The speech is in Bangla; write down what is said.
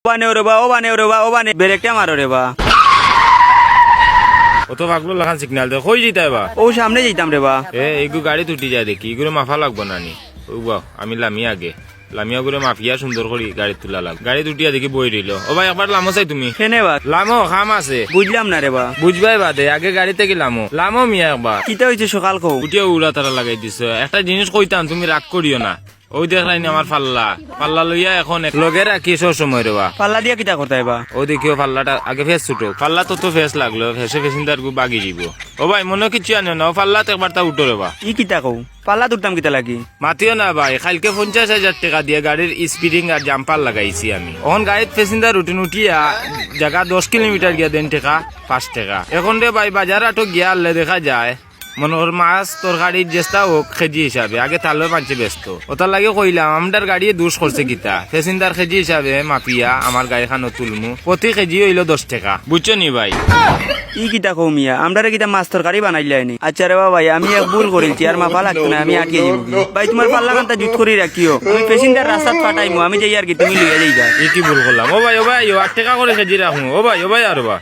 বানে রে বা ও বানে ব্রেকটা মারো রে বা। অত ভাগলো লাখান সিগনাল দে কই যেতে বা ও সামনে যেতাম রে বা। এইগু গাড়ি তুটি যায় দেখি এগুলো মাফা লাগবো নানি ও বাহ আমি লামি আগে লামিয়া করে মাফিয়া সুন্দর করি গাড়ি তোলা লাগ গাড়ি তুটিয়া দেখি বই রইল ও ভাই একবার লামো চাই তুমি কেনে বা লামো খাম আছে বুঝলাম না রে বা। বুঝবাই বাদে আগে গাড়ি থেকে লামো লামো মিয়া একবার কিতা হয়েছে সকাল কও। উঠিয়া উড়া তারা লাগাই দিছ একটা জিনিস কইতাম তুমি রাগ করিও না ওই দেখলাইনি আমার পাল্লা লইয়া এখন লগে রাখি সব সময় রেবা পাল্লা দিয়া কিতা করতে বা। ও দেখিও পাল্লাটা আগে ফেস ছুটো পাল্লা তো ফেস লাগলো ফেসে ফেসিন্দার গু বাগি দিব ও ভাই মনে কিছু আনিও না ও পাল্লাতে একবার তা উঠো রেবা ই কিতা কও পাল্লা তুলতাম কিতা লাগি। মাতিও না ভাই কালকে 50,000 টাকা দিয়ে গাড়ির স্পিডিং আর জাম্পার লাগাইছি আমি এখন গাড়ির প্যাসেঞ্জার উঠিয়া জায়গা 10 কিলোমিটার গিয়া দেন টাকা 5 টাকা এখন রে ভাই বাজার আটো গিয়া আনলে দেখা যায় মনোহর মাছ তরকারির চেষ্টা হোক কেজি হিসাবে আগে তাহলে পাঁচে ব্যস্ত ওটার লাগে কইলাম আমার গাড়ি দুষ করছে গীতা প্যাসেঞ্জার কেজি হিসাবে মাপিয়া আমার গাড়ি খানো তুলমু প্রতি কেজি হইলো 10 টাকা বুঝছো নি ভাই ই কিতা কও মিয়া আমরা কিতা মাছ তরকারি বানাইলাইনি। আচ্ছা রে ভাই আমি এক ভুল করেছি আর মাপা লাগতো না আমি আটকে যাবো ভাই তোমার পাল্লা কান্তা জুত করি রাখিও আমি পেশেন্টার রাস্তাত পাঠাইমু আমি যাই আর কি তুমি লিয়ে যাই যা এই কি ভুল করলাম ও ভাই 8 টাকা করে কেজি রাখুন ও ভাই আর বা